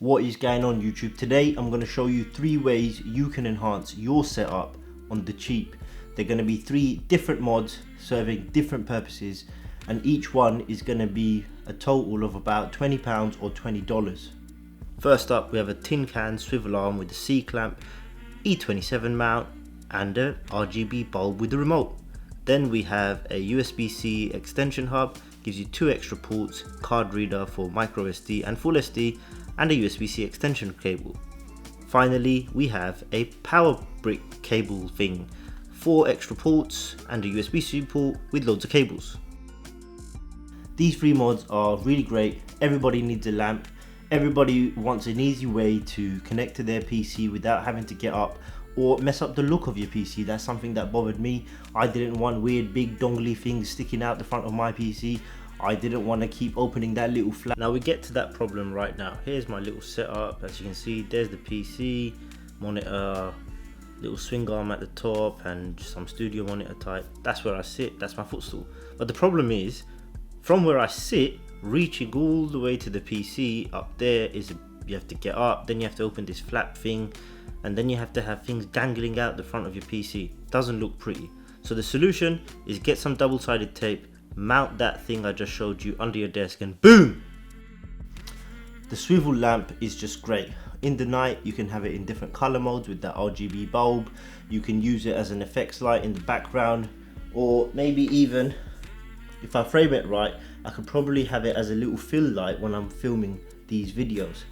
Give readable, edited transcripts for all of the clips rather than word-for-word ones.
What is going on YouTube? Today I'm going to show you 3 ways you can enhance your setup on the cheap. They're going to be 3 different mods serving different purposes, and each one is going to be a total of about £20 or $20. First up, we have a tin can swivel arm with a C-clamp, E27 mount and a RGB bulb with the remote. Then we have a USB-C extension hub, gives you 2 extra ports, card reader for micro SD and full SD, and a USB-C extension cable. Finally, we have a power brick cable thing, 4 extra ports and a USB-C port with loads of cables. These 3 mods are really great. Everybody needs a lamp. Everybody wants an easy way to connect to their PC without having to get up or mess up the look of your PC. That's something that bothered me. I didn't want weird big dongly things sticking out the front of my PC. I didn't want to keep opening that little flap. Now we get to that problem right now. Here's my little setup. As you can see, there's the PC, monitor, little swing arm at the top and some studio monitor type. That's where I sit, that's my footstool. But the problem is, from where I sit, reaching all the way to the PC up there is, you have to get up, then you have to open this flap thing, and then you have to have things dangling out the front of your PC. Doesn't look pretty. So the solution is get some double-sided tape, mount that thing I just showed you under your desk, and boom! The swivel lamp is just great. In the night you can have it in different color modes with that RGB bulb. You can use it as an effects light in the background, or maybe even, if I frame it right, I could probably have it as a little fill light when I'm filming these videos.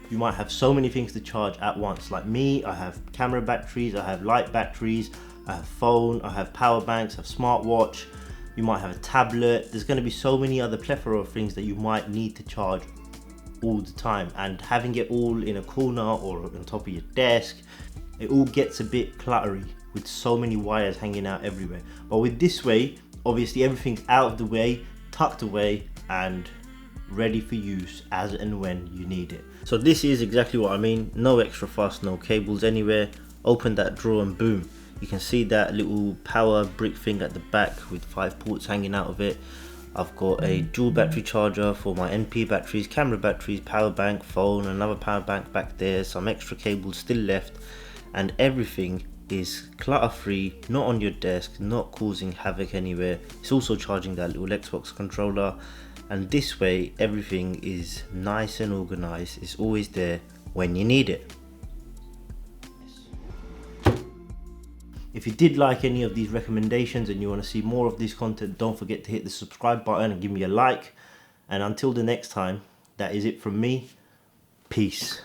You might have so many things to charge at once. Like me, I have camera batteries, I have light batteries, I have phone, I have power banks, I have smartwatch. You might have a tablet. There's going to be so many other plethora of things that you might need to charge all the time, and having it all in a corner or on top of your desk, it all gets a bit cluttery with so many wires hanging out everywhere. But with this way, obviously everything's out of the way, tucked away, and ready for use as and when you need it. So this is exactly what I mean. No extra fuss, no cables anywhere. Open that drawer and boom, you can see that little power brick thing at the back with 5 ports hanging out of it. I've got a dual battery charger for my NP batteries, camera batteries, power bank, phone, another power bank back there, some extra cables still left, and everything is clutter free, not on your desk, not causing havoc anywhere. It's also charging that little Xbox controller, and this way everything is nice and organized. It's always there when you need it. If you did like any of these recommendations and you want to see more of this content, don't forget to hit the subscribe button and give me a like. And until the next time, that is it from me. Peace.